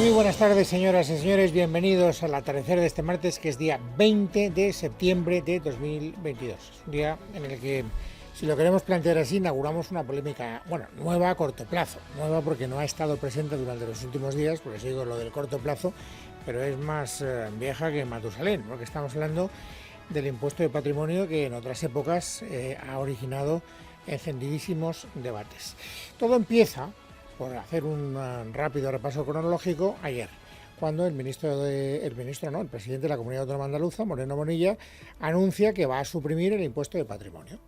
Muy buenas tardes, señoras y señores, bienvenidos al atardecer de este martes, que es día 20 de septiembre de 2022. Es un día en el que, si lo queremos plantear así, inauguramos una polémica, bueno, nueva a corto plazo. Nueva porque no ha estado presente durante los últimos días, por eso digo lo del corto plazo, pero es más vieja que Matusalén, porque estamos hablando del impuesto de patrimonio que en otras épocas ha originado encendidísimos debates. Todo empieza, por hacer un rápido repaso cronológico, ayer, cuando el presidente de la Comunidad Autónoma Andaluza, Moreno Bonilla, anuncia que va a suprimir el impuesto de patrimonio.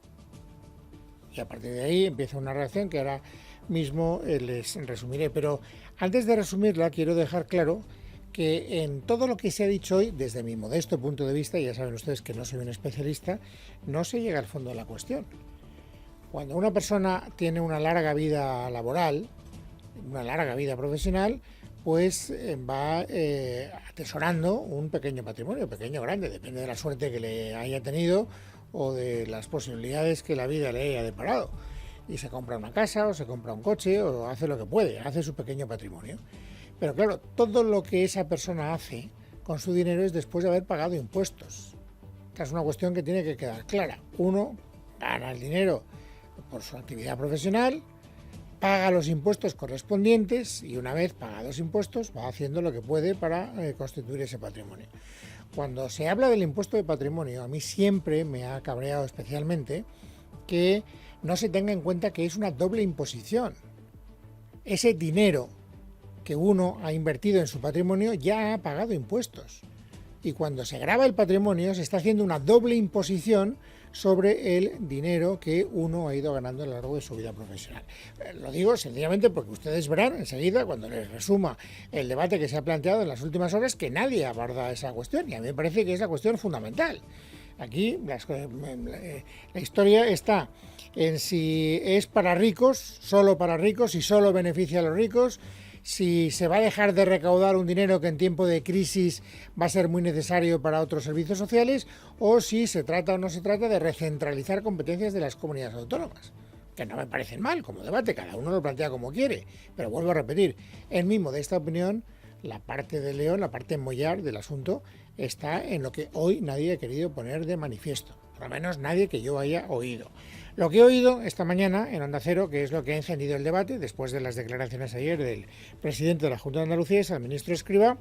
Y a partir de ahí empieza una reacción que ahora mismo les resumiré. Pero antes de resumirla, quiero dejar claro que en todo lo que se ha dicho hoy, desde mi modesto punto de vista, y ya saben ustedes que no soy un especialista, no se llega al fondo de la cuestión. Cuando una persona tiene una larga vida laboral, una larga vida profesional, pues va atesorando un pequeño patrimonio, pequeño o grande, depende de la suerte que le haya tenido o de las posibilidades que la vida le haya deparado. Y se compra una casa, o se compra un coche, o hace lo que puede, hace su pequeño patrimonio. Pero claro, todo lo que esa persona hace con su dinero es después de haber pagado impuestos. Esta es una cuestión que tiene que quedar clara. Uno gana el dinero por su actividad profesional, paga los impuestos correspondientes y una vez pagados impuestos va haciendo lo que puede para constituir ese patrimonio. Cuando se habla del impuesto de patrimonio, a mí siempre me ha cabreado especialmente que no se tenga en cuenta que es una doble imposición. Ese dinero que uno ha invertido en su patrimonio ya ha pagado impuestos. Y cuando se grava el patrimonio se está haciendo una doble imposición sobre el dinero que uno ha ido ganando a lo largo de su vida profesional. Lo digo sencillamente porque ustedes verán enseguida, cuando les resuma el debate que se ha planteado en las últimas horas, que nadie aborda esa cuestión, y a mí me parece que es la cuestión fundamental. Aquí la historia está en si es para ricos, y solo beneficia a los ricos, si se va a dejar de recaudar un dinero que en tiempo de crisis va a ser muy necesario para otros servicios sociales, o si se trata o no se trata de recentralizar competencias de las comunidades autónomas, que no me parecen mal como debate, cada uno lo plantea como quiere, pero vuelvo a repetir, en mi modesta opinión, la parte de León, la parte mollar del asunto, está en lo que hoy nadie ha querido poner de manifiesto, por lo menos nadie que yo haya oído. Lo que he oído esta mañana en Onda Cero, que es lo que ha encendido el debate, después de las declaraciones ayer del presidente de la Junta de Andalucía, es al ministro Escrivá,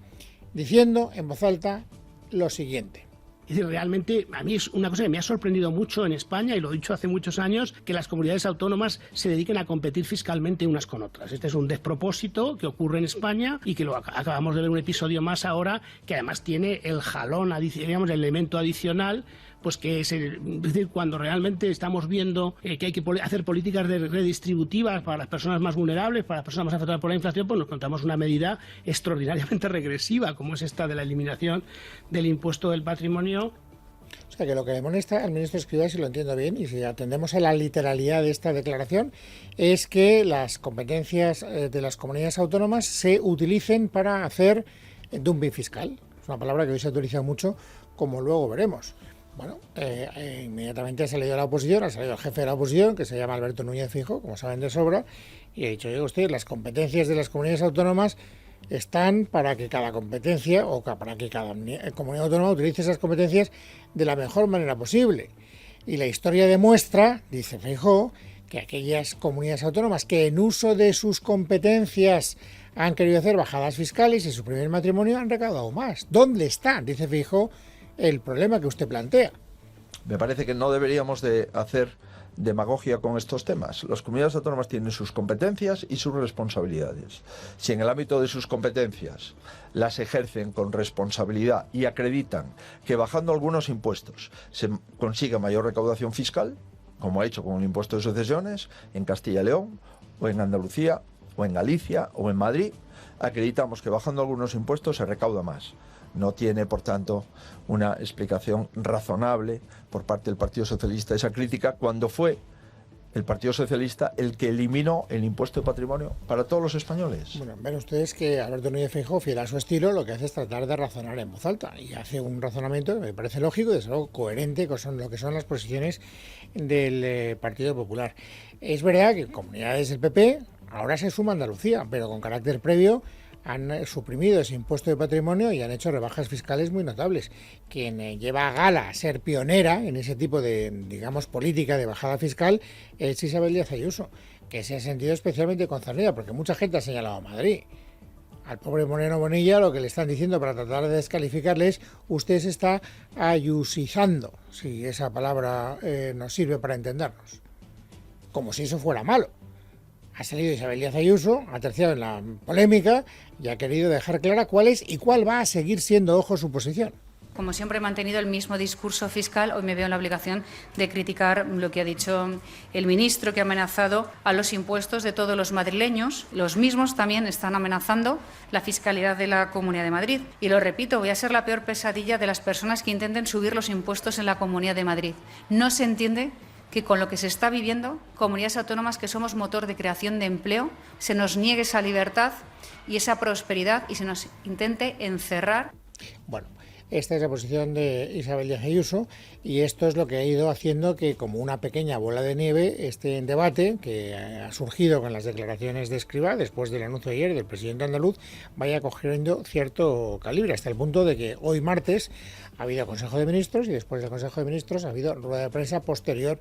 diciendo en voz alta lo siguiente. Es decir, realmente a mí es una cosa que me ha sorprendido mucho en España, y lo he dicho hace muchos años, que las comunidades autónomas se dediquen a competir fiscalmente unas con otras. Este es un despropósito que ocurre en España y que lo acabamos de ver un episodio más ahora, que además tiene el jalón, digamos, el elemento adicional, pues que es decir, cuando realmente estamos viendo que hay que hacer políticas redistributivas para las personas más vulnerables, para las personas más afectadas por la inflación, pues nos encontramos una medida extraordinariamente regresiva, como es esta de la eliminación del impuesto del patrimonio. O sea que lo que le molesta al ministro Escrivá, si lo entiendo bien, y si atendemos a la literalidad de esta declaración, es que las competencias de las comunidades autónomas se utilicen para hacer dumping fiscal. Es una palabra que hoy se ha utilizado mucho, como luego veremos. Bueno, inmediatamente ha salido la oposición, ha salido el jefe de la oposición, que se llama Alberto Núñez Feijóo, como saben de sobra, y ha dicho, oiga usted, las competencias de las comunidades autónomas están para que cada competencia, o para que cada comunidad autónoma utilice esas competencias de la mejor manera posible. Y la historia demuestra, dice Feijóo, que aquellas comunidades autónomas que en uso de sus competencias han querido hacer bajadas fiscales y suprimir el matrimonio han recaudado más. ¿Dónde está, dice Feijóo, el problema que usted plantea? Me parece que no deberíamos de hacer demagogia con estos temas. Las comunidades autónomas tienen sus competencias y sus responsabilidades. Si en el ámbito de sus competencias las ejercen con responsabilidad y acreditan que bajando algunos impuestos se consiga mayor recaudación fiscal, como ha hecho con el impuesto de sucesiones en Castilla y León, o en Andalucía, o en Galicia, o en Madrid, acreditamos que bajando algunos impuestos se recauda más. No tiene, por tanto, una explicación razonable por parte del Partido Socialista esa crítica, cuando fue el Partido Socialista el que eliminó el impuesto de patrimonio para todos los españoles. Bueno, ven ustedes que Alberto Núñez Feijóo, fiel a su estilo, lo que hace es tratar de razonar en voz alta, y hace un razonamiento que me parece lógico y desde luego coherente con lo que son las posiciones del Partido Popular. Es verdad que comunidades del PP ahora se suma Andalucía, pero con carácter previo han suprimido ese impuesto de patrimonio y han hecho rebajas fiscales muy notables. Quien lleva a gala a ser pionera en ese tipo de, digamos, política de bajada fiscal es Isabel Díaz Ayuso, que se ha sentido especialmente concernida, porque mucha gente ha señalado a Madrid. Al pobre Moreno Bonilla lo que le están diciendo para tratar de descalificarle es: usted se está ayusizando, si esa palabra nos sirve para entendernos. Como si eso fuera malo. Ha salido Isabel Díaz Ayuso, ha terciado en la polémica y ha querido dejar clara cuál es y cuál va a seguir siendo, ojo, su posición. Como siempre he mantenido el mismo discurso fiscal, hoy me veo en la obligación de criticar lo que ha dicho el ministro, que ha amenazado a los impuestos de todos los madrileños. Los mismos también están amenazando la fiscalidad de la Comunidad de Madrid. Y lo repito, voy a ser la peor pesadilla de las personas que intenten subir los impuestos en la Comunidad de Madrid. No se entiende que con lo que se está viviendo, comunidades autónomas que somos motor de creación de empleo, se nos niegue esa libertad y esa prosperidad y se nos intente encerrar. Bueno, esta es la posición de Isabel Díaz Ayuso y esto es lo que ha ido haciendo que, como una pequeña bola de nieve, este debate que ha surgido con las declaraciones de Escrivá después del anuncio de ayer del presidente andaluz vaya cogiendo cierto calibre, hasta el punto de que hoy martes ha habido Consejo de Ministros y después del Consejo de Ministros ha habido rueda de prensa posterior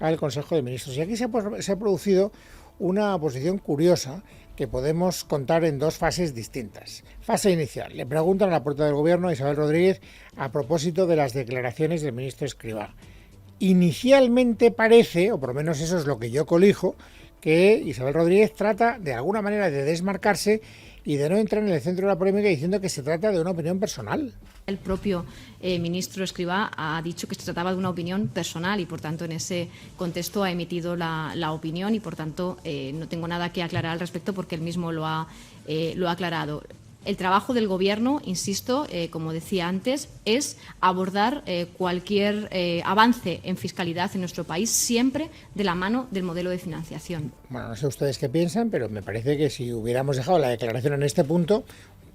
al Consejo de Ministros. Y aquí se ha producido una posición curiosa que podemos contar en dos fases distintas. Fase inicial. Le preguntan a la puerta del Gobierno a Isabel Rodríguez a propósito de las declaraciones del ministro Escrivá. Inicialmente parece, o por lo menos eso es lo que yo colijo, que Isabel Rodríguez trata de alguna manera de desmarcarse y de no entrar en el centro de la polémica diciendo que se trata de una opinión personal. El propio ministro Escrivá ha dicho que se trataba de una opinión personal y, por tanto, en ese contexto ha emitido la opinión y, por tanto, no tengo nada que aclarar al respecto porque él mismo lo ha aclarado. El trabajo del Gobierno, insisto, como decía antes, es abordar cualquier avance en fiscalidad en nuestro país siempre de la mano del modelo de financiación. Bueno, no sé ustedes qué piensan, pero me parece que si hubiéramos dejado la declaración en este punto,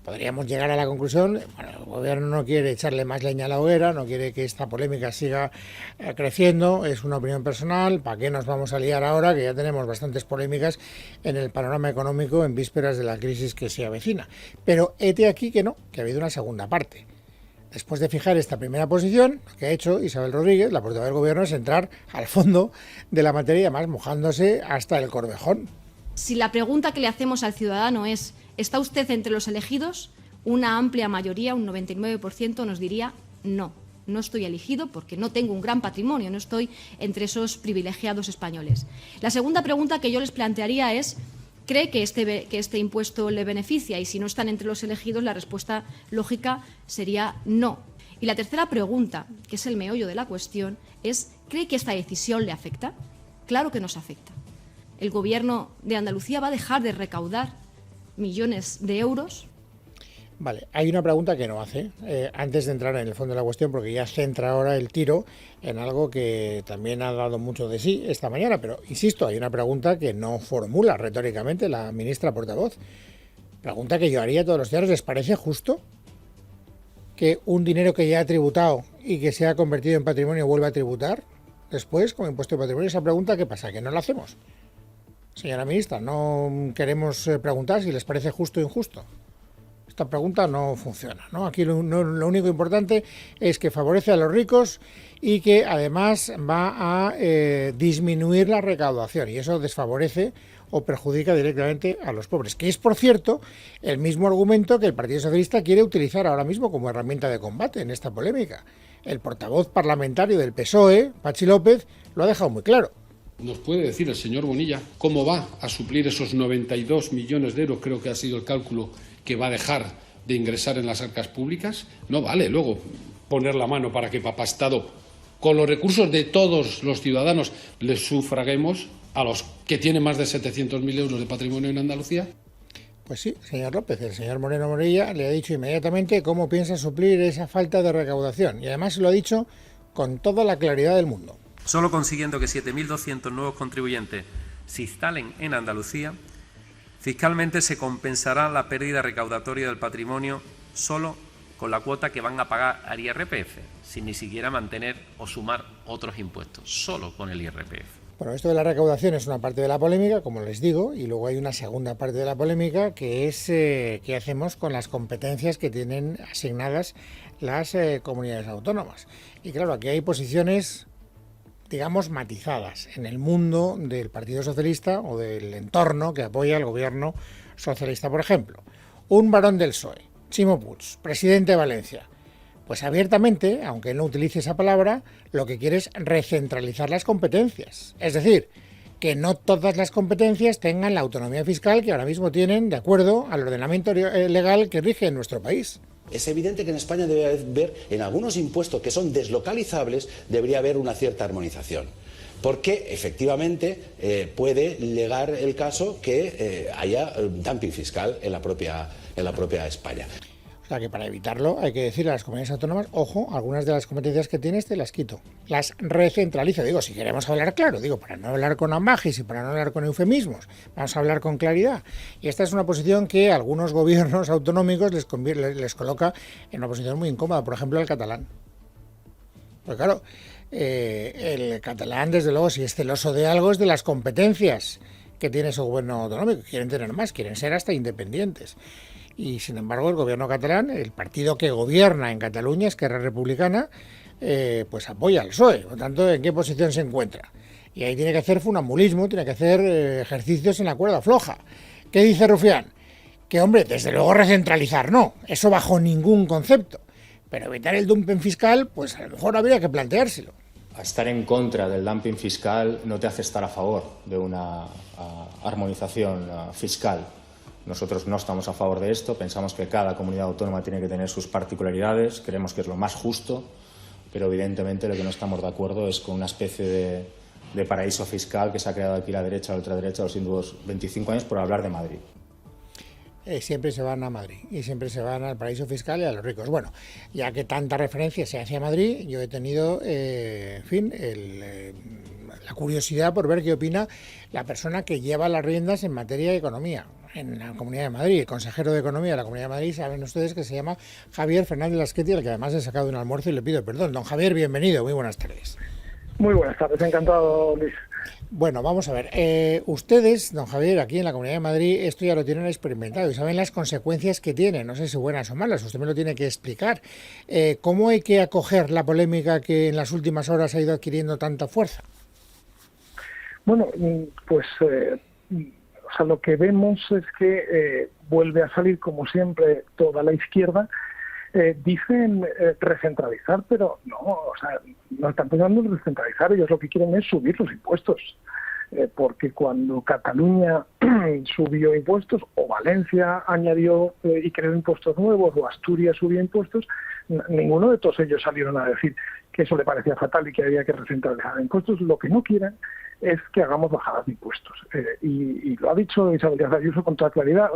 podríamos llegar a la conclusión, bueno, el Gobierno no quiere echarle más leña a la hoguera, no quiere que esta polémica siga creciendo, es una opinión personal, ¿para qué nos vamos a liar ahora? Que ya tenemos bastantes polémicas en el panorama económico en vísperas de la crisis que se avecina. Pero hete aquí que no, que ha habido una segunda parte. Después de fijar esta primera posición, lo que ha hecho Isabel Rodríguez, la portavoz del Gobierno, es entrar al fondo de la materia, además mojándose hasta el corvejón. Si la pregunta que le hacemos al ciudadano es: ¿está usted entre los elegidos?, una amplia mayoría, un 99%, nos diría no. No estoy elegido porque no tengo un gran patrimonio, no estoy entre esos privilegiados españoles. La segunda pregunta que yo les plantearía es: ¿cree que este impuesto le beneficia? Y si no están entre los elegidos, la respuesta lógica sería no. Y la tercera pregunta, que es el meollo de la cuestión, es: ¿cree que esta decisión le afecta? Claro que nos afecta. ¿El Gobierno de Andalucía va a dejar de recaudar millones de euros? Vale, hay una pregunta que no hace, antes de entrar en el fondo de la cuestión, porque ya centra ahora el tiro en algo que también ha dado mucho de sí esta mañana, pero insisto, hay una pregunta que no formula retóricamente la ministra portavoz. Pregunta que yo haría a todos los ciudadanos: ¿les parece justo que un dinero que ya ha tributado y que se ha convertido en patrimonio vuelva a tributar después como impuesto de patrimonio? Esa pregunta, ¿qué pasa? ¿Que no la hacemos? Señora ministra, no queremos preguntar si les parece justo o injusto. Esta pregunta no funciona, ¿no? Aquí lo único importante es que favorece a los ricos y que además va a disminuir la recaudación, y eso desfavorece o perjudica directamente a los pobres, que es, por cierto, el mismo argumento que el Partido Socialista quiere utilizar ahora mismo como herramienta de combate en esta polémica. El portavoz parlamentario del PSOE, Pachi López, lo ha dejado muy claro. ¿Nos puede decir el señor Bonilla cómo va a suplir esos 92 millones de euros, creo que ha sido el cálculo, que va a dejar de ingresar en las arcas públicas? No vale luego poner la mano para que Papá Estado, con los recursos de todos los ciudadanos, les sufraguemos a los que tienen más de 700.000 euros de patrimonio en Andalucía. Pues sí, señor López, el señor Moreno Morilla le ha dicho inmediatamente cómo piensa suplir esa falta de recaudación, y además lo ha dicho con toda la claridad del mundo. Solo consiguiendo que 7.200 nuevos contribuyentes se instalen en Andalucía, fiscalmente se compensará la pérdida recaudatoria del patrimonio solo con la cuota que van a pagar al IRPF, sin ni siquiera mantener o sumar otros impuestos, solo con el IRPF. Bueno, esto de la recaudación es una parte de la polémica, como les digo, y luego hay una segunda parte de la polémica, que es qué hacemos con las competencias que tienen asignadas las comunidades autónomas. Y claro, aquí hay posiciones, digamos, matizadas en el mundo del Partido Socialista o del entorno que apoya al gobierno socialista. Por ejemplo, un varón del PSOE, Ximo Puig, presidente de Valencia, pues abiertamente, aunque no utilice esa palabra, lo que quiere es recentralizar las competencias. Es decir, que no todas las competencias tengan la autonomía fiscal que ahora mismo tienen de acuerdo al ordenamiento legal que rige en nuestro país. Es evidente que en España debe haber, en algunos impuestos que son deslocalizables, debería haber una cierta armonización. Porque efectivamente puede llegar el caso que haya dumping fiscal en la propia España. O sea que para evitarlo hay que decirle a las comunidades autónomas, ojo, algunas de las competencias que tienes te las quito, las recentralizo. Digo, si queremos hablar claro, digo, para no hablar con ambajes y para no hablar con eufemismos, vamos a hablar con claridad. Y esta es una posición que a algunos gobiernos autonómicos les coloca en una posición muy incómoda, por ejemplo el catalán. Pues claro, el catalán, desde luego, si es celoso de algo, es de las competencias que tiene su gobierno autonómico. Quieren tener más, quieren ser hasta independientes. Y sin embargo el gobierno catalán, el partido que gobierna en Cataluña, Esquerra Republicana, pues apoya al PSOE. Por tanto, ¿en qué posición se encuentra? Y ahí tiene que hacer funambulismo, tiene que hacer ejercicios en la cuerda floja. ¿Qué dice Rufián? Que, hombre, desde luego recentralizar no, eso bajo ningún concepto. Pero evitar el dumping fiscal, pues a lo mejor habría que planteárselo. Estar en contra del dumping fiscal no te hace estar a favor de una armonización fiscal. Nosotros no estamos a favor de esto, pensamos que cada comunidad autónoma tiene que tener sus particularidades, creemos que es lo más justo, pero evidentemente lo que no estamos de acuerdo es con una especie de paraíso fiscal que se ha creado aquí la derecha o la ultraderecha los últimos 25 años por hablar de Madrid. Siempre se van a Madrid y siempre se van al paraíso fiscal y a los ricos. Bueno, ya que tanta referencia se hace a Madrid, yo he tenido, la curiosidad por ver qué opina la persona que lleva las riendas en materia de economía en la Comunidad de Madrid, el consejero de Economía de la Comunidad de Madrid. Saben ustedes que se llama Javier Fernández Lasqueti, al que además he sacado un almuerzo y le pido perdón. Don Javier, bienvenido, muy buenas tardes. Muy buenas tardes, encantado, Luis. Bueno, vamos a ver, ustedes, don Javier, aquí en la Comunidad de Madrid, esto ya lo tienen experimentado y saben las consecuencias que tiene, no sé si buenas o malas, usted me lo tiene que explicar. ¿Cómo hay que acoger la polémica que en las últimas horas ha ido adquiriendo tanta fuerza? Bueno, pues lo que vemos es que vuelve a salir, como siempre, toda la izquierda. Dicen recentralizar, pero no están pensando en recentralizar, ellos lo que quieren es subir los impuestos, porque cuando Cataluña subió impuestos, o Valencia añadió y creó impuestos nuevos, o Asturias subió impuestos, ninguno de todos ellos salieron a decir que eso le parecía fatal y que había que recentralizar impuestos. Lo que no quieren es que hagamos bajadas de impuestos. Y lo ha dicho Isabel Díaz Ayuso con toda claridad.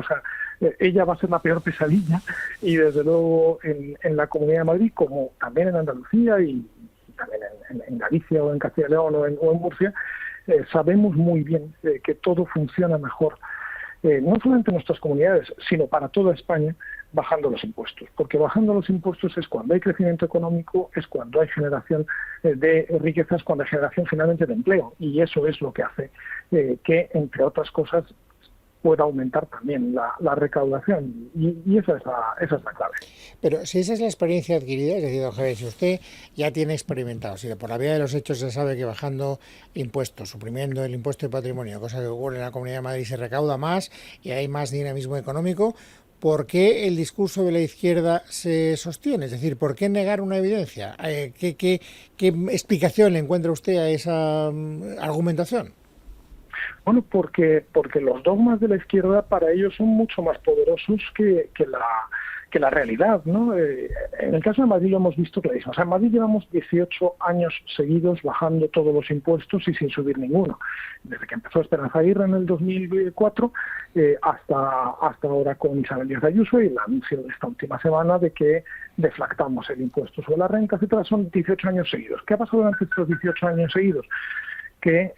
Ella va a ser la peor pesadilla y desde luego en la Comunidad de Madrid, como también en Andalucía y también en Galicia o en Castilla y León o en Murcia, sabemos muy bien que todo funciona mejor, no solamente en nuestras comunidades, sino para toda España, bajando los impuestos. Porque bajando los impuestos es cuando hay crecimiento económico, es cuando hay generación de riquezas, cuando hay generación finalmente de empleo. Y eso es lo que hace que, entre otras cosas, pueda aumentar también la recaudación. Y esa es la clave. Pero si esa es la experiencia adquirida, es decir, don Javier, si usted ya tiene experimentado, si por la vía de los hechos se sabe que bajando impuestos, suprimiendo el impuesto de patrimonio, cosa que ocurre en la Comunidad de Madrid, se recauda más y hay más dinamismo económico, ¿por qué el discurso de la izquierda se sostiene? Es decir, ¿por qué negar una evidencia? ¿Qué explicación le encuentra usted a esa argumentación? Bueno, porque los dogmas de la izquierda para ellos son mucho más poderosos que la realidad, ¿no? En el caso de Madrid lo hemos visto clarísimo. En Madrid llevamos 18 años seguidos bajando todos los impuestos y sin subir ninguno. Desde que empezó Esperanza Aguirre en el 2004 hasta ahora con Isabel Díaz Ayuso y el anuncio de esta última semana de que deflactamos el impuesto sobre la renta, etcétera. Son 18 años seguidos. ¿Qué ha pasado durante estos 18 años seguidos? que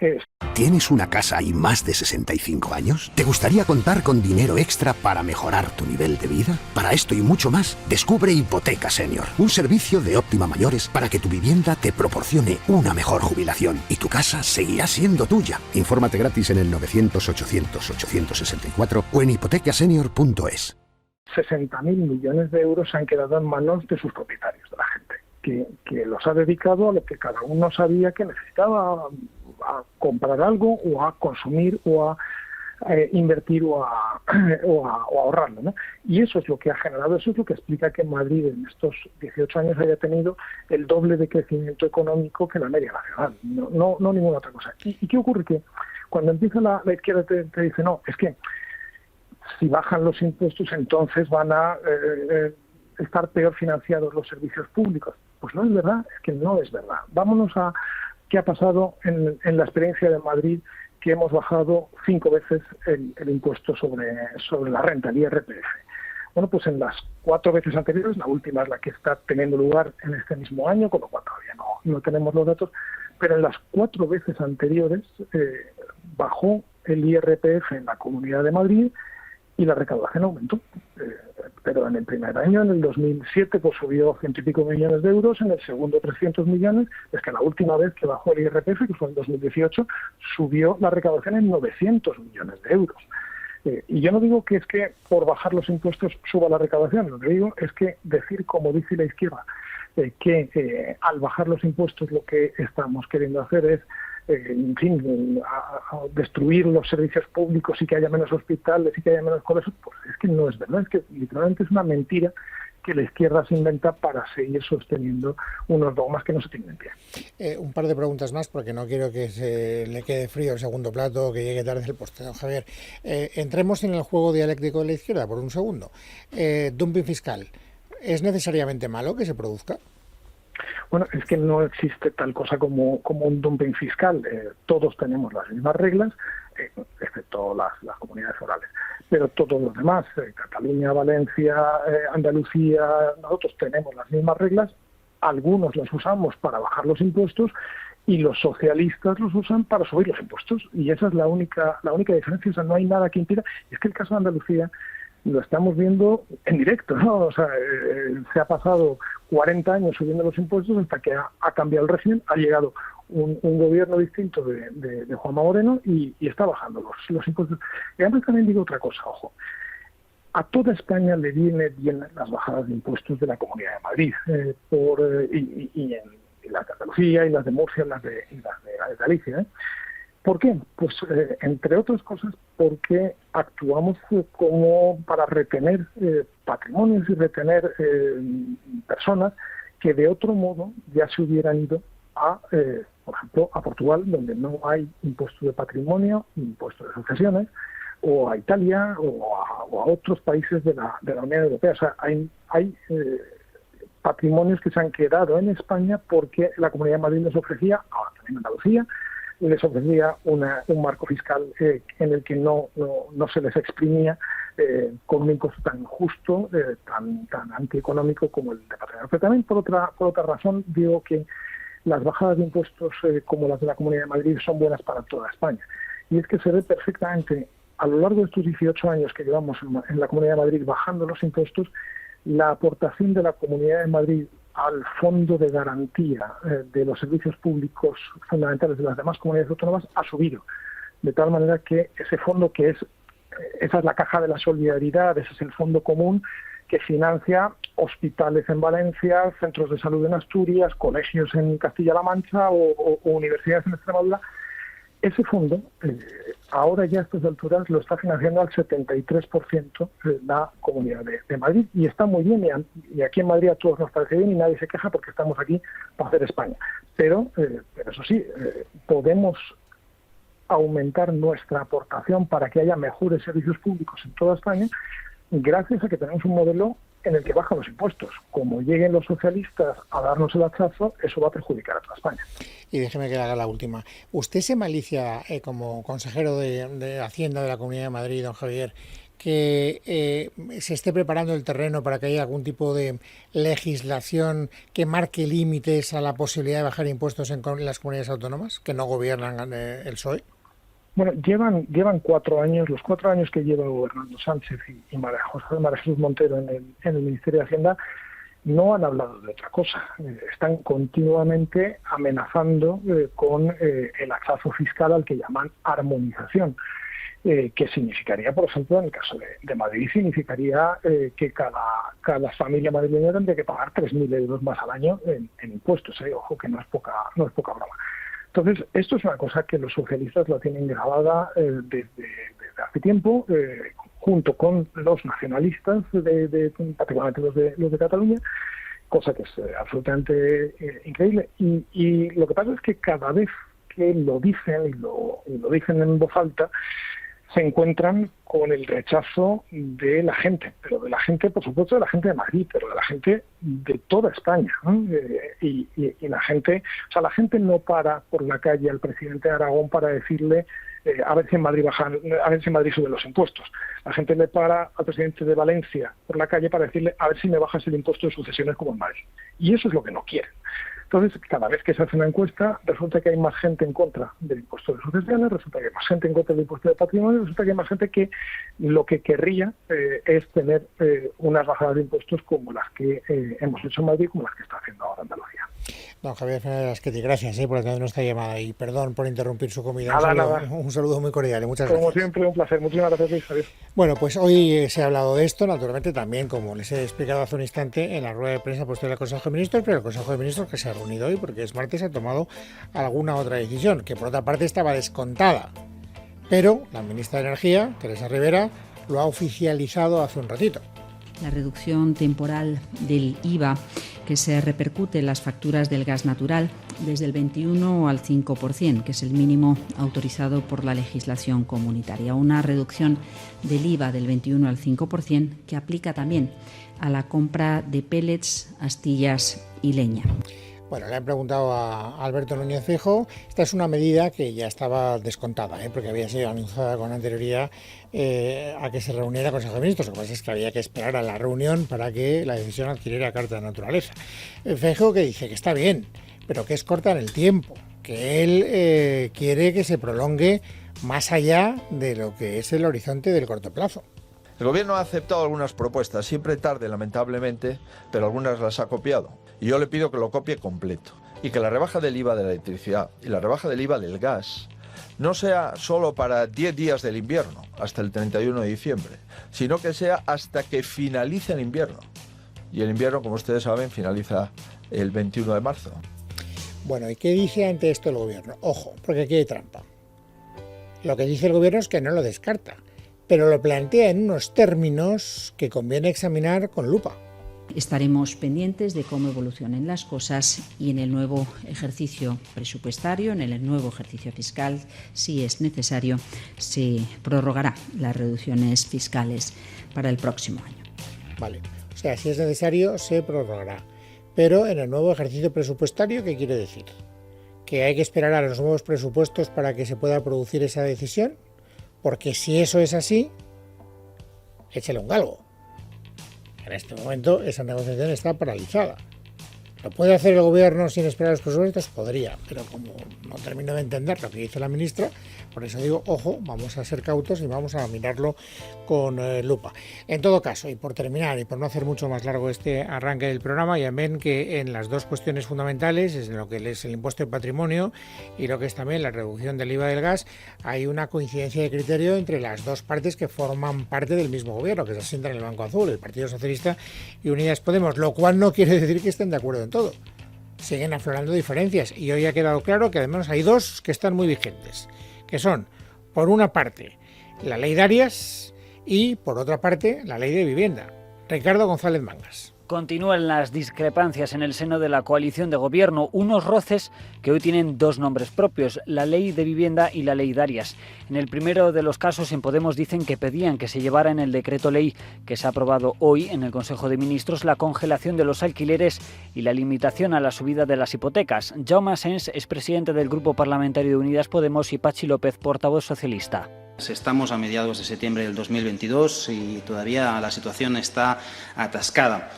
¿Tienes una casa y más de 65 años? ¿Te gustaría contar con dinero extra para mejorar tu nivel de vida? Para esto y mucho más, descubre Hipoteca Senior, un servicio de Óptima Mayores para que tu vivienda te proporcione una mejor jubilación y tu casa seguirá siendo tuya. Infórmate gratis en el 900-800-864 o en hipotecasenior.es. 60.000 millones de euros se han quedado en manos de sus propietarios, de la gente, que los ha dedicado a lo que cada uno sabía que necesitaba, a comprar algo o a consumir o a invertir o a ahorrarlo, ¿no? Y eso es lo que ha generado, eso es lo que explica que Madrid en estos 18 años haya tenido el doble de crecimiento económico que la media nacional, no ninguna otra cosa. ¿Y qué ocurre? Que cuando empieza la izquierda te dice, no, es que si bajan los impuestos entonces van a estar peor financiados los servicios públicos. Pues no es verdad, es que no es verdad. Vámonos a qué ha pasado en la experiencia de Madrid, que hemos bajado 5 veces el impuesto sobre la renta, el IRPF. Bueno, pues en las 4 veces anteriores, la última es la que está teniendo lugar en este mismo año, con lo cual todavía no tenemos los datos, pero en las 4 veces anteriores bajó el IRPF en la Comunidad de Madrid y la recaudación aumentó. Pero en el primer año, en el 2007, pues subió 100 y pico millones de euros, en el segundo 300 millones, es que la última vez que bajó el IRPF, que fue en 2018, subió la recaudación en 900 millones de euros. Y yo no digo que es que por bajar los impuestos suba la recaudación, lo que digo es que decir, como dice la izquierda, que al bajar los impuestos lo que estamos queriendo hacer es en fin, a destruir los servicios públicos y que haya menos hospitales y que haya menos colegios, pues es que no es verdad, es que literalmente es una mentira que la izquierda se inventa para seguir sosteniendo unos dogmas que no se tienen en pie. Un par de preguntas más, porque no quiero que se le quede frío el segundo plato o que llegue tarde el postre, don Javier. Entremos en el juego dialéctico de la izquierda por un segundo. Dumping fiscal, ¿es necesariamente malo que se produzca? Bueno, es que no existe tal cosa como un dumping fiscal. Todos tenemos las mismas reglas, excepto las comunidades forales. Pero todos los demás, Cataluña, Valencia, Andalucía, nosotros tenemos las mismas reglas. Algunos las usamos para bajar los impuestos y los socialistas los usan para subir los impuestos. Y esa es la única diferencia. O sea, no hay nada que impida. Y es que el caso de Andalucía lo estamos viendo en directo, ¿no? O sea, se ha pasado 40 años subiendo los impuestos hasta que ha cambiado el régimen, ha llegado un gobierno distinto de Juanma Moreno y está bajando los impuestos. Y además también digo otra cosa, ojo, a toda España le viene bien las bajadas de impuestos de la Comunidad de Madrid, y las de Andalucía y las de Murcia y las de Galicia, ¿Por qué? Pues entre otras cosas porque actuamos como para retener patrimonios y retener personas que de otro modo ya se hubieran ido a, por ejemplo, a Portugal, donde no hay impuesto de patrimonio, impuesto de sucesiones, o a Italia o a otros países de la Unión Europea. O sea, hay patrimonios que se han quedado en España porque la Comunidad de Madrid les ofrecía, ahora también Andalucía, les ofrecía un marco fiscal en el que no se les exprimía con un impuesto tan justo, tan antieconómico como el de patrimonio. Pero también por otra razón digo que las bajadas de impuestos como las de la Comunidad de Madrid son buenas para toda España. Y es que se ve perfectamente a lo largo de estos 18 años que llevamos en la Comunidad de Madrid bajando los impuestos, la aportación de la Comunidad de Madrid al fondo de garantía de los servicios públicos fundamentales de las demás comunidades autónomas ha subido, de tal manera que ese fondo esa es la caja de la solidaridad, ese es el fondo común que financia hospitales en Valencia, centros de salud en Asturias, colegios en Castilla-La Mancha o universidades en Extremadura. Ese fondo, ahora ya a estas alturas, lo está financiando al 73% la Comunidad de Madrid, y está muy bien, y aquí en Madrid a todos nos parece bien y nadie se queja porque estamos aquí para hacer España. Pero eso sí, podemos aumentar nuestra aportación para que haya mejores servicios públicos en toda España gracias a que tenemos un modelo en el que bajan los impuestos. Como lleguen los socialistas a darnos el hachazo, eso va a perjudicar a toda España. Y déjeme que haga la última. ¿Usted se malicia como consejero de Hacienda de la Comunidad de Madrid, don Javier, que se esté preparando el terreno para que haya algún tipo de legislación que marque límites a la posibilidad de bajar impuestos en las comunidades autónomas que no gobiernan el PSOE? Bueno, llevan 4 años, los 4 años que lleva gobernando Sánchez y María Jesús Montero en el Ministerio de Hacienda, no han hablado de otra cosa. Están continuamente amenazando con el hachazo fiscal al que llaman armonización, que significaría, por ejemplo, en el caso de Madrid, significaría que cada familia madrileña tendría que pagar 3.000 euros más al año en impuestos. Ojo, que no es poca broma. Entonces, esto es una cosa que los socialistas la tienen grabada desde hace tiempo, junto con los nacionalistas, particularmente los de Cataluña, cosa que es absolutamente increíble. Y lo que pasa es que cada vez que lo dicen, y lo dicen en voz alta, se encuentran con el rechazo de la gente, pero de la gente, por supuesto, de la gente de Madrid, pero de la gente de toda España, ¿no? Y la gente, o sea, la gente no para por la calle al presidente de Aragón para decirle a ver si en Madrid suben los impuestos. La gente le para al presidente de Valencia por la calle para decirle a ver si me bajas el impuesto de sucesiones como en Madrid. Y eso es lo que no quieren. Entonces, cada vez que se hace una encuesta, resulta que hay más gente en contra del impuesto de sucesiones, resulta que hay más gente en contra del impuesto de patrimonio, resulta que hay más gente que lo que querría es tener unas bajadas de impuestos como las que hemos hecho en Madrid, como las que está haciendo ahora Andalucía. Don Javier Fernández Asqueti, gracias por atender nuestra llamada y perdón por interrumpir su comida. Un saludo muy cordial y muchas gracias. Como siempre, un placer. Muchísimas gracias, Luis. Javier. Bueno, pues hoy se ha hablado de esto, naturalmente también, como les he explicado hace un instante, en la rueda de prensa posterior al Consejo de Ministros, pero el Consejo de Ministros que se ha reunido hoy, porque es martes, ha tomado alguna otra decisión, que por otra parte estaba descontada. Pero la ministra de Energía, Teresa Rivera, lo ha oficializado hace un ratito. La reducción temporal del IVA que se repercute en las facturas del gas natural desde el 21 al 5%, que es el mínimo autorizado por la legislación comunitaria. Una reducción del IVA del 21 al 5% que aplica también a la compra de pellets, astillas y leña. Bueno, le han preguntado a Alberto Núñez Feijóo. Esta es una medida que ya estaba descontada, porque había sido anunciada con anterioridad a que se reuniera el Consejo de Ministros. Lo que pasa es que había que esperar a la reunión para que la decisión adquiriera carta de naturaleza. Feijóo que dice que está bien, pero que es corta en el tiempo, que él quiere que se prolongue más allá de lo que es el horizonte del corto plazo. El Gobierno ha aceptado algunas propuestas, siempre tarde, lamentablemente, pero algunas las ha copiado. Y yo le pido que lo copie completo y que la rebaja del IVA de la electricidad y la rebaja del IVA del gas no sea solo para 10 días del invierno, hasta el 31 de diciembre, sino que sea hasta que finalice el invierno. Y el invierno, como ustedes saben, finaliza el 21 de marzo. Bueno, ¿y qué dice ante esto el Gobierno? Ojo, porque aquí hay trampa. Lo que dice el Gobierno es que no lo descarta, pero lo plantea en unos términos que conviene examinar con lupa. Estaremos pendientes de cómo evolucionen las cosas y en el nuevo ejercicio presupuestario, en el nuevo ejercicio fiscal, si es necesario, se prorrogará las reducciones fiscales para el próximo año. Vale, o sea, si es necesario, se prorrogará. Pero en el nuevo ejercicio presupuestario, ¿qué quiere decir? ¿Que hay que esperar a los nuevos presupuestos para que se pueda producir esa decisión? Porque si eso es así, échale un galgo. En este momento esa negociación está paralizada. ¿Lo puede hacer el Gobierno sin esperar los presupuestos? Podría, pero como no termino de entender lo que dice la ministra, por eso digo, ojo, vamos a ser cautos y vamos a mirarlo con lupa. En todo caso, y por terminar, y por no hacer mucho más largo este arranque del programa, ya ven que en las dos cuestiones fundamentales, es lo que es el impuesto de patrimonio y lo que es también la reducción del IVA del gas, hay una coincidencia de criterio entre las dos partes que forman parte del mismo Gobierno, que se asientan en el Banco Azul, el Partido Socialista y Unidas Podemos, lo cual no quiere decir que estén de acuerdo en todo. Siguen aflorando diferencias y hoy ha quedado claro que además hay dos que están muy vigentes, que son, por una parte, la ley de Arias y, por otra parte, la ley de vivienda. Ricardo González Mangas. Continúan las discrepancias en el seno de la coalición de gobierno, unos roces que hoy tienen dos nombres propios, la ley de vivienda y la ley de Arias. En el primero de los casos, en Podemos dicen que pedían que se llevara en el decreto ley que se ha aprobado hoy en el Consejo de Ministros la congelación de los alquileres y la limitación a la subida de las hipotecas. Jaume Asens es presidente del Grupo Parlamentario de Unidas Podemos y Patxi López, portavoz socialista. Estamos a mediados de septiembre del 2022 y todavía la situación está atascada.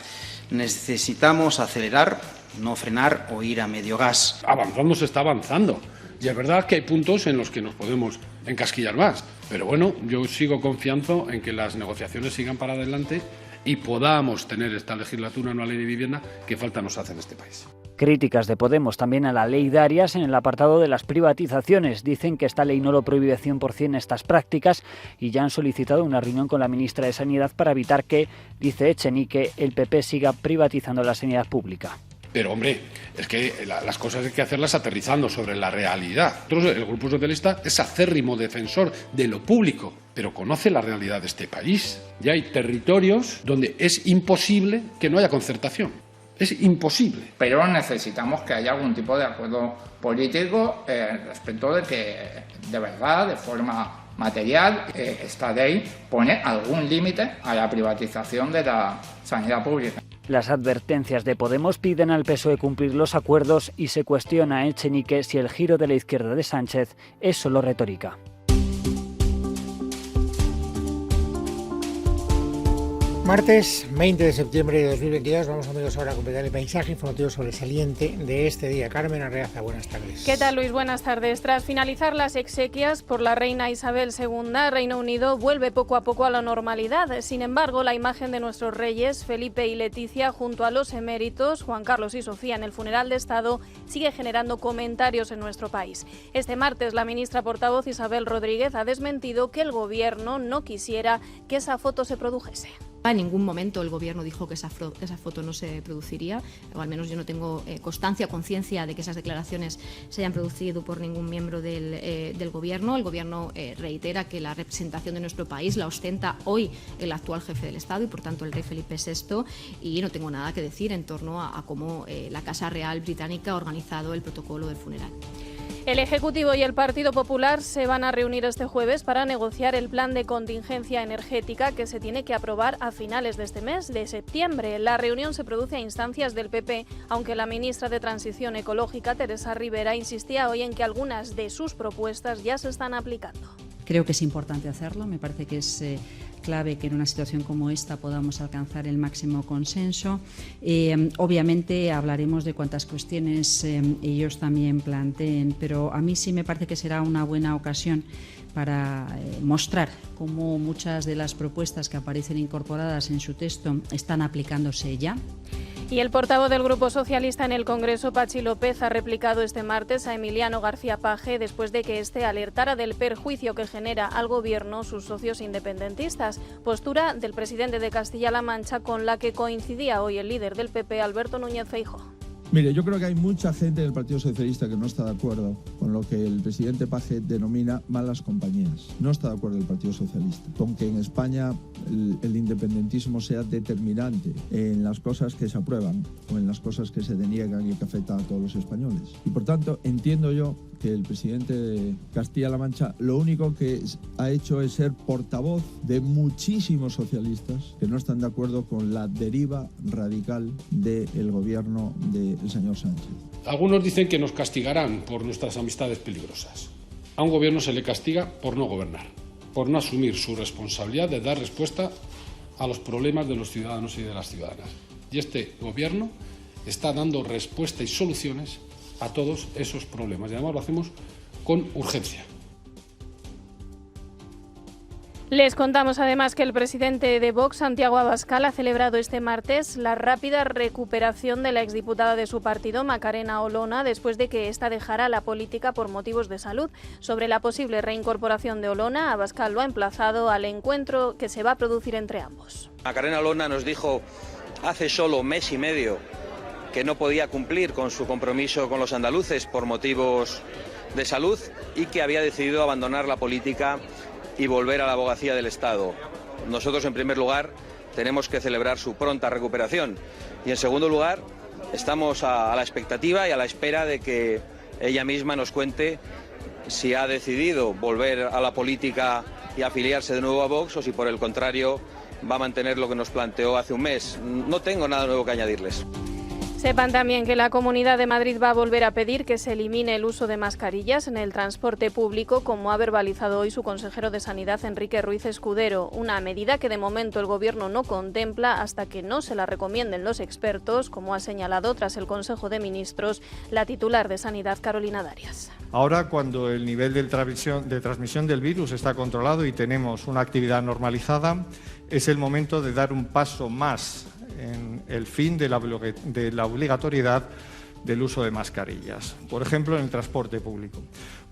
Necesitamos acelerar, no frenar o ir a medio gas. Avanzando se está avanzando. Y es verdad que hay puntos en los que nos podemos encasquillar más. Pero bueno, yo sigo confiando en que las negociaciones sigan para adelante y podamos tener esta legislatura una ley de vivienda que falta nos hace en este país. Críticas de Podemos también a la ley Darias en el apartado de las privatizaciones. Dicen que esta ley no lo prohíbe 100% estas prácticas y ya han solicitado una reunión con la ministra de Sanidad para evitar que, dice Echenique, el PP siga privatizando la sanidad pública. Pero, hombre, es que las cosas hay que hacerlas aterrizando sobre la realidad. Nosotros, el Grupo Socialista es acérrimo defensor de lo público, pero conoce la realidad de este país. Ya hay territorios donde es imposible que no haya concertación. Es imposible. Pero necesitamos que haya algún tipo de acuerdo político respecto de que, de verdad, de forma material, esta ley pone algún límite a la privatización de la sanidad pública. Las advertencias de Podemos piden al PSOE cumplir los acuerdos y se cuestiona a Echenique si el giro de la izquierda de Sánchez es solo retórica. Martes 20 de septiembre de 2022, vamos amigos ahora a completar el paisaje informativo sobresaliente de este día. Carmen Arreaza, buenas tardes. ¿Qué tal, Luis? Buenas tardes. Tras finalizar las exequias por la reina Isabel II, Reino Unido vuelve poco a poco a la normalidad. Sin embargo, la imagen de nuestros reyes, Felipe y Leticia, junto a los eméritos, Juan Carlos y Sofía, en el funeral de Estado, sigue generando comentarios en nuestro país. Este martes, la ministra portavoz Isabel Rodríguez ha desmentido que el gobierno no quisiera que esa foto se produjese. En ningún momento el gobierno dijo que esa foto no se produciría, o al menos yo no tengo constancia o conciencia de que esas declaraciones se hayan producido por ningún miembro del gobierno. El gobierno reitera que la representación de nuestro país la ostenta hoy el actual jefe del Estado y por tanto el rey Felipe VI, y no tengo nada que decir en torno a cómo la Casa Real británica ha organizado el protocolo del funeral. El Ejecutivo y el Partido Popular se van a reunir este jueves para negociar el plan de contingencia energética que se tiene que aprobar a finales de este mes de septiembre. La reunión se produce a instancias del PP, aunque la ministra de Transición Ecológica, Teresa Rivera, insistía hoy en que algunas de sus propuestas ya se están aplicando. Creo que es importante hacerlo, me parece que es clave que en una situación como esta podamos alcanzar el máximo consenso. Obviamente hablaremos de cuantas cuestiones ellos también planteen, pero a mí sí me parece que será una buena ocasión para mostrar cómo muchas de las propuestas que aparecen incorporadas en su texto están aplicándose ya. Y el portavoz del Grupo Socialista en el Congreso, Pachi López, ha replicado este martes a Emiliano García Paje después de que éste alertara del perjuicio que genera al Gobierno sus socios independentistas. Postura del presidente de Castilla-La Mancha con la que coincidía hoy el líder del PP, Alberto Núñez Feijóo. Mire, yo creo que hay mucha gente en el Partido Socialista que no está de acuerdo con lo que el presidente Paje denomina malas compañías. No está de acuerdo el Partido Socialista con que en España el independentismo sea determinante en las cosas que se aprueban o en las cosas que se deniegan y que afectan a todos los españoles. Y por tanto, entiendo yo que el presidente de Castilla-La Mancha lo único que ha hecho es ser portavoz de muchísimos socialistas que no están de acuerdo con la deriva radical del gobierno del señor Sánchez. Algunos dicen que nos castigarán por nuestras amistades peligrosas. A un gobierno se le castiga por no gobernar, por no asumir su responsabilidad de dar respuesta a los problemas de los ciudadanos y de las ciudadanas. Y este gobierno está dando respuesta y soluciones a todos esos problemas. Y además lo hacemos con urgencia. Les contamos además que el presidente de Vox, Santiago Abascal, ha celebrado este martes la rápida recuperación de la exdiputada de su partido, Macarena Olona, después de que ésta dejara la política por motivos de salud. Sobre la posible reincorporación de Olona, Abascal lo ha emplazado al encuentro que se va a producir entre ambos. Macarena Olona nos dijo hace solo mes y medio que no podía cumplir con su compromiso con los andaluces por motivos de salud y que había decidido abandonar la política y volver a la abogacía del Estado. Nosotros, en primer lugar, tenemos que celebrar su pronta recuperación y, en segundo lugar, estamos a la expectativa y a la espera de que ella misma nos cuente si ha decidido volver a la política y afiliarse de nuevo a Vox o si, por el contrario, va a mantener lo que nos planteó hace un mes. No tengo nada nuevo que añadirles. Sepan también que la Comunidad de Madrid va a volver a pedir que se elimine el uso de mascarillas en el transporte público, como ha verbalizado hoy su consejero de Sanidad, Enrique Ruiz Escudero. Una medida que de momento el Gobierno no contempla hasta que no se la recomienden los expertos, como ha señalado tras el Consejo de Ministros la titular de Sanidad, Carolina Darias. Ahora, cuando el nivel de transmisión del virus está controlado y tenemos una actividad normalizada, es el momento de dar un paso más en el fin de la obligatoriedad del uso de mascarillas, por ejemplo en el transporte público.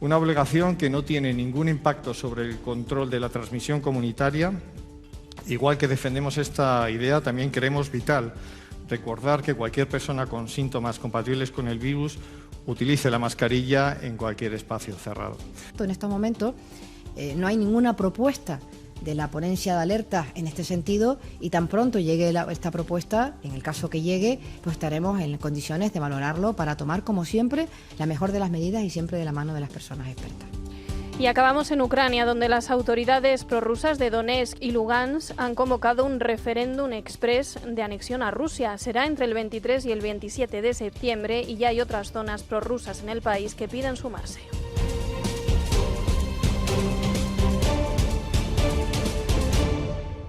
Una obligación que no tiene ningún impacto sobre el control de la transmisión comunitaria. Igual que defendemos esta idea, también creemos vital recordar que cualquier persona con síntomas compatibles con el virus utilice la mascarilla en cualquier espacio cerrado. En estos momentos no hay ninguna propuesta de la ponencia de alerta en este sentido, y tan pronto llegue esta propuesta, en el caso que llegue, pues estaremos en condiciones de valorarlo para tomar, como siempre, la mejor de las medidas y siempre de la mano de las personas expertas. Y acabamos en Ucrania, donde las autoridades prorrusas de Donetsk y Lugansk han convocado un referéndum express de anexión a Rusia. Será entre el 23 y el 27 de septiembre y ya hay otras zonas prorrusas en el país que piden sumarse.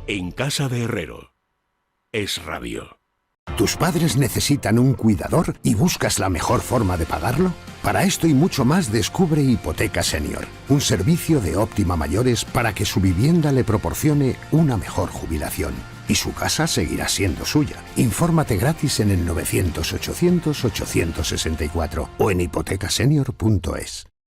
En casa de Herrero. Es Radio. ¿Tus padres necesitan un cuidador y buscas la mejor forma de pagarlo? Para esto y mucho más descubre Hipoteca Senior, un servicio de Óptima Mayores para que su vivienda le proporcione una mejor jubilación. Y su casa seguirá siendo suya. Infórmate gratis en el 900 800 864 o en hipotecasenior.es.